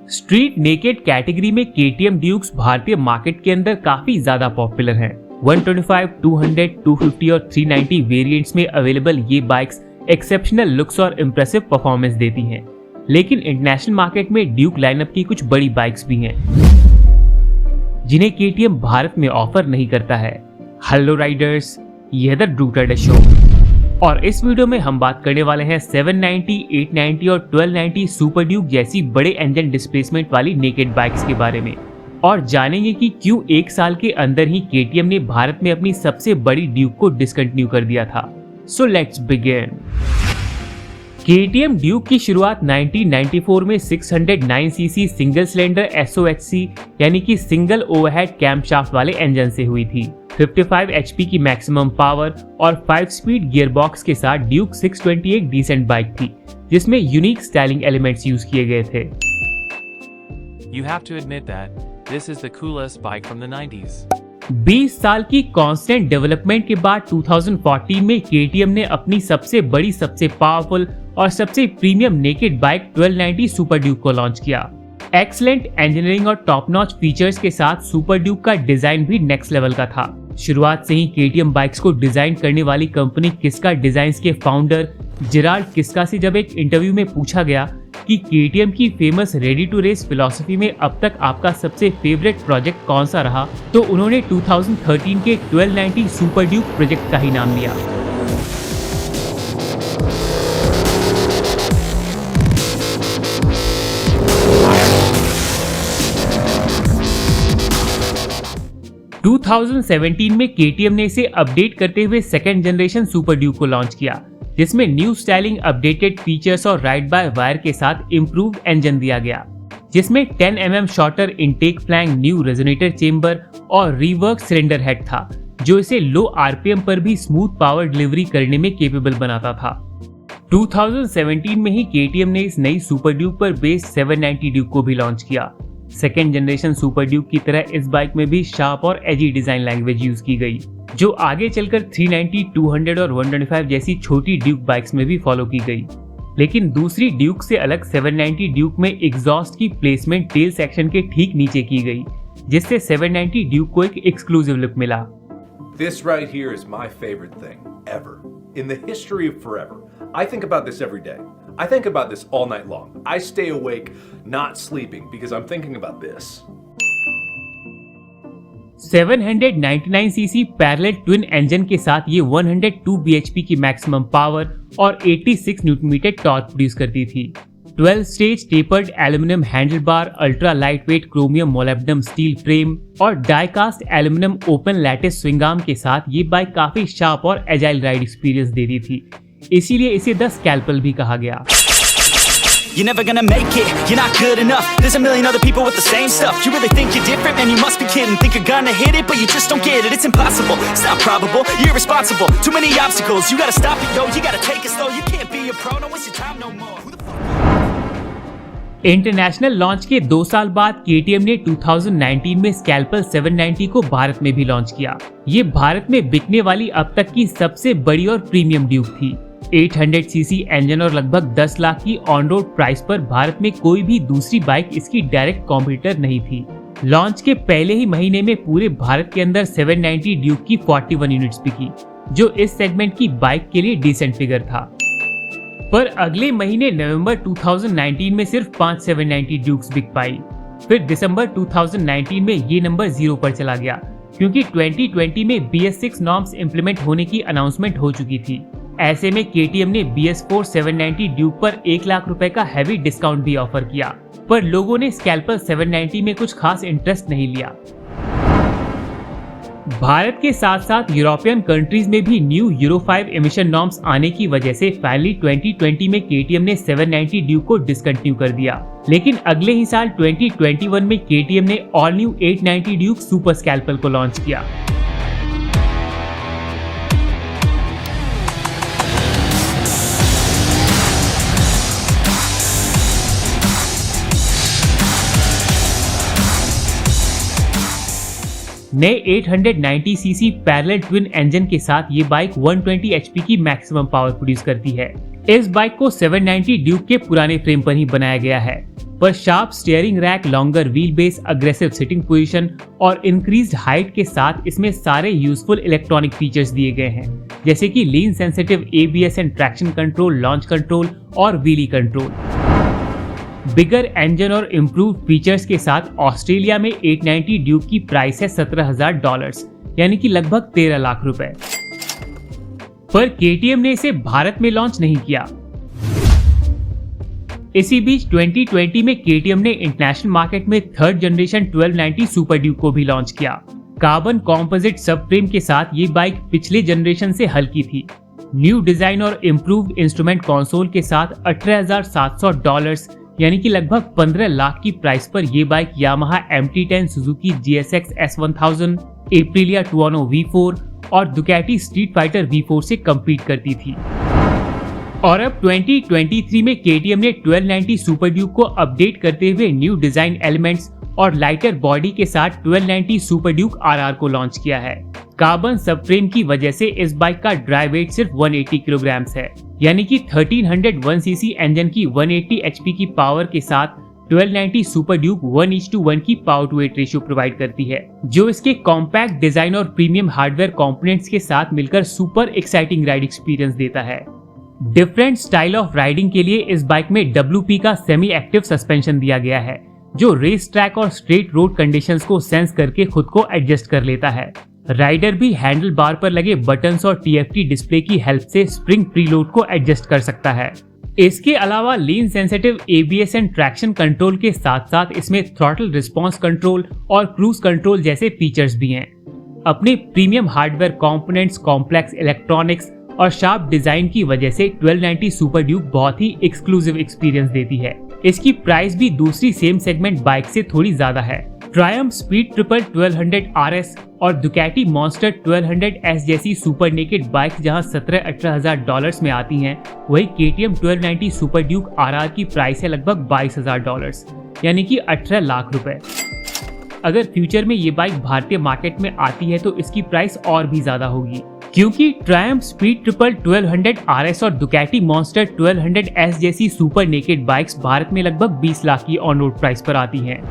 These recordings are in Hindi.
स्ट्रीट नेकेड कैटेगरी में केटीएम ड्यूक्स भारतीय मार्केट के अंदर काफी ज्यादा पॉपुलर हैं। 125, 200, 250 और 390 वेरिएंट्स में अवेलेबल ये बाइक्स एक्सेप्शनल लुक्स और इम्प्रेसिव परफॉर्मेंस देती हैं। लेकिन इंटरनेशनल मार्केट में ड्यूक लाइनअप की कुछ बड़ी बाइक्स भी हैं जिन्हें केटीएम भारत में ऑफर नहीं करता है। हेलो राइडर्स, यह द ड्रूक राइडर शो और इस वीडियो में हम बात करने वाले हैं 790, 890 और 1290 सुपर ड्यूक जैसी बड़े इंजन डिस्प्लेसमेंट वाली नेकेड बाइक्स के बारे में और जानेंगे कि क्यों एक साल के अंदर ही केटीएम ने भारत में अपनी सबसे बड़ी ड्यूक को डिसकंटिन्यू कर दिया था। So let's begin. KTM Duke की शुरुआत 1994 में 609 सीसी सिंगल सिलेंडर SOHC यानी कि सिंगल ओवरहेड कैम्पशाफ्ट वाले इंजन से हुई थी। 55 HP की मैक्सिमम पावर और 5 स्पीड गियरबॉक्स के साथ ड्यूक 620 एक डिसेंट बाइक थी जिसमें यूनिक स्टाइलिंग एलिमेंट्स यूज किए गए थे। You have to admit that this is the coolest bike from the 90s. 20 साल की कांस्टेंट डेवलपमेंट के बाद 2014 में केटीएम ने अपनी सबसे बड़ी, सबसे पावरफुल और सबसे premium naked bike 1290 super Duke को लॉन्च किया। एक्सीलेंट इंजीनियरिंग और टॉप नॉच फीचर्स के साथ सुपर ड्यूक का डिजाइन भी नेक्स्ट लेवल का था। शुरुआत से ही केटीएम बाइक्स को डिजाइन करने वाली कंपनी किस्का डिजाइन्स के फाउंडर जेराल्ड किस्का से जब एक इंटरव्यू में पूछा गया कि केटीएम की famous ready to race philosophy में अब तक आपका सबसे फेवरेट प्रोजेक्ट कौन सा रहा, तो उन्होंने 2013 के 1290 सुपर ड्यूक प्रोजेक्ट का ही नाम लिया। टू 2017 में केटीएम ने इसे अपडेट करते हुए सेकेंड जनरेशन सुपर ड्यूक को लॉन्च किया जिसमें न्यू स्टाइलिंग, अपडेटेड फीचर्स और राइड बाय वायर के साथ इम्प्रूव्ड इंजन दिया गया जिसमें 10 mm shorter intake flank, new resonator chamber और रीवर्क सिलेंडर हेड था जो इसे लो आरपीएम पर भी स्मूथ पावर डिलीवरी करने में केपेबल बनाता था। 2017 में ही केटीएम ने इस नई सुपर ड्यूक पर बेस्ड 790 ड्यूक को भी लॉन्च किया। सेकेंड जनरेशन सुपर ड्यूक की तरह इस बाइक में भी शार्प और एजी डिजाइन लैंग्वेज यूज की गई जो आगे चलकर 390, 200 और 125 जैसी छोटी ड्यूक बाइक्स में भी फॉलो की गई। लेकिन दूसरी ड्यूक से अलग 790 ड्यूक में एग्जॉस्ट की प्लेसमेंट टेल सेक्शन के ठीक नीचे की गई जिससे 790 ड्यूक को एक एक्सक्लूसिव लुक मिला। This right here is my favorite thing ever in the history of forever. I think about this every day. I think about this all night long. I stay awake not sleeping because I'm thinking about this. 799 CC parallel twin engine के साथ ये 102 bhp की मैक्सिमम पावर और 86 न्यूटन मीटर टॉर्क प्रोड्यूस करती थी। 12 stage tapered aluminium handle bar, ultra lightweight chromium molybdenum steel frame और diecast aluminium open lattice swing arm के साथ ये बाइक काफी शार्प और एजाइल राइड एक्सपीरियंस देती थी, इसीलिए इसे द स्कैल्पल भी कहा गया। You're never gonna make it, you're not good enough. There's a million other people with the same stuff. You really think you're different? Man, you must be kidding. Think you're gonna hit it, but you just don't get it. It's impossible, it's not probable, you're irresponsible. Too many obstacles, you gotta stop it, yo. You gotta take it slow, you can't be a pro. Don't waste your time no more. Who the fuck? International launch के 2 साल बाद केटीएम ने 2019 में स्कैल्पल 790 को भारत में भी लॉन्च किया। ये भारत में बिकने वाली अब तक की सबसे बड़ी और प्रीमियम ड्यूक थी। 800 सीसी इंजन और लगभग 10 लाख की ऑन रोड प्राइस पर भारत में कोई भी दूसरी बाइक इसकी डायरेक्ट कॉम्पिटिटर नहीं थी। लॉन्च के पहले ही महीने में पूरे भारत के अंदर 790 ड्यूक की 41 यूनिट्स बिकी जो इस सेगमेंट की बाइक के लिए डिसेंट फिगर था। पर अगले महीने नवंबर 2019 में सिर्फ 5 790 ड्यूक्स बिक पाई। फिर दिसंबर 2019 में ये नंबर 0 पर चला गया क्योंकि 2020 में BS6 नॉर्म्स इंप्लीमेंट होने की अनाउंसमेंट हो चुकी थी। ऐसे में केटीएम ने BS4 790 ड्यूक पर 1 लाख रुपए का हैवी डिस्काउंट भी ऑफर किया, पर लोगों ने स्कैल्पल 790 में कुछ खास इंटरेस्ट नहीं लिया। भारत के साथ साथ यूरोपियन कंट्रीज में भी न्यू यूरो 5 एमिशन नॉर्म्स आने की वजह से फाइनली 2020 में केटीएम ने 790 ड्यूक को डिसकंटिन्यू कर दिया। लेकिन अगले ही साल 2021 में केटीएम ने all new 890 Duke super scalpel को लॉन्च किया। नए 890 सीसी पैरेलल ट्विन इंजन के साथ ये बाइक 120 HP की मैक्सिमम पावर प्रोड्यूस करती है। इस बाइक को 790 ड्यूक के पुराने फ्रेम पर ही बनाया गया है, पर sharp steering rack, longer wheel base, aggressive sitting position और इंक्रीज्ड हाइट के साथ इसमें सारे यूजफुल इलेक्ट्रॉनिक फीचर्स दिए गए हैं, जैसे कि lean sensitive ABS and traction control, launch control और व्हीली कंट्रोल। बिगर इंजन और इम्प्रूव्ड फीचर्स के साथ ऑस्ट्रेलिया में 890 ड्यूक की प्राइस है $17,000, यानी कि लगभग 13 लाख रुपए। पर KTM ने इसे भारत में लॉन्च नहीं किया। इसी बीच 2020 में KTM ने इंटरनेशनल मार्केट में थर्ड जनरेशन 1290 सुपर ड्यूक को भी लॉन्च किया। कार्बन कॉम्पोजिट सब फ्रेम के साथ ये बाइक पिछले जनरेशन से हल्की थी। न्यू डिजाइन और इम्प्रूव्ड इंस्ट्रूमेंट कंसोल के साथ $18,700, यानी कि लगभग 15 लाख की प्राइस पर यह bike Yamaha MT10, Suzuki GSX S1000, Aprilia Tuono V4 और दुकाटी स्ट्रीट फाइटर V4 से कम्पीट करती थी। और अब 2023 में KTM ने 1290 सुपर ड्यूक को अपडेट करते हुए न्यू डिजाइन एलिमेंट्स और लाइटर बॉडी के साथ 1290 सुपर ड्यूक RR को लॉन्च किया है। कार्बन सबफ्रेम की वजह से इस बाइक का ड्राई वेट सिर्फ 180 किलोग्राम है, यानी कि 1301 सीसी इंजन की 180 HP की पावर के साथ 1290 सुपर ड्यूक 1:1 की power to weight ratio provide करती है, जो इसके कॉम्पैक्ट डिजाइन और प्रीमियम हार्डवेयर कंपोनेंट्स के साथ मिलकर सुपर एक्साइटिंग राइड एक्सपीरियंस देता है। डिफरेंट स्टाइल ऑफ राइडिंग के लिए इस बाइक में WP का सेमी एक्टिव सस्पेंशन दिया गया है, जो रेस ट्रैक और स्ट्रेट रोड कंडीशंस को सेंस करके खुद को एडजस्ट कर लेता है। राइडर भी हैंडल बार पर लगे बटन्स और TFT डिस्प्ले की हेल्प से स्प्रिंग प्रीलोड को एडजस्ट कर सकता है। इसके अलावा lean sensitive ABS and traction control के साथ साथ इसमें थ्रॉटल रिस्पांस कंट्रोल और क्रूज कंट्रोल जैसे फीचर्स भी हैं। अपने premium hardware components, complex electronics और शार्प डिजाइन की वजह से 1290 सुपर ड्यूक बहुत ही एक्सक्लूसिव एक्सपीरियंस देती है। इसकी प्राइस भी दूसरी सेम सेगमेंट बाइक से थोड़ी ज्यादा है। ट्रायम्फ स्पीड ट्रिपल 1200 RS और दुकाटी मॉन्स्टर 1200S जैसी सुपर नेकेड बाइक जहां $17,000-18,000 में आती हैं, वही KTM 1290 सुपर ड्यूक RR की प्राइस है लगभग $22,000, यानी कि 18 लाख रुपए। अगर फ्यूचर में ये बाइक भारतीय मार्केट में आती है तो इसकी प्राइस और भी ज्यादा होगी, क्योंकि ट्रायम्फ स्पीड ट्रिपल 1200 RS और दुकाटी मॉन्स्टर 1200S जैसी सुपर नेकेड बाइक्स भारत में लगभग 20 लाख की ऑन रोड प्राइस पर आती हैं।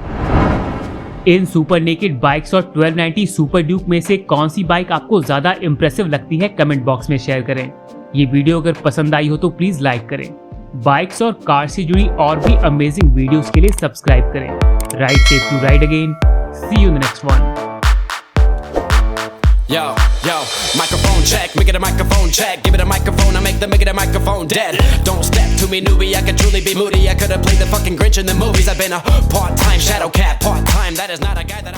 इन सुपर नेकेड बाइक्स और 1290 सुपर ड्यूक में से कौन सी बाइक आपको ज्यादा इंप्रेसिव लगती है, कमेंट बॉक्स में शेयर करें। ये वीडियो अगर पसंद आई हो तो प्लीज लाइक करें। बाइक्स और कार से जुड़ी और भी अमेजिंग वीडियोस के लिए सब्सक्राइब करें। Ride safe to ride again, see you in the next one. Yo, microphone check, make it a microphone check. Give it a microphone, I make the microphone dead. Don't step to me, newbie, I could truly be moody. I could have played the fucking Grinch in the movies. I've been a part-time shadow cat, part-time, that is not a guy that I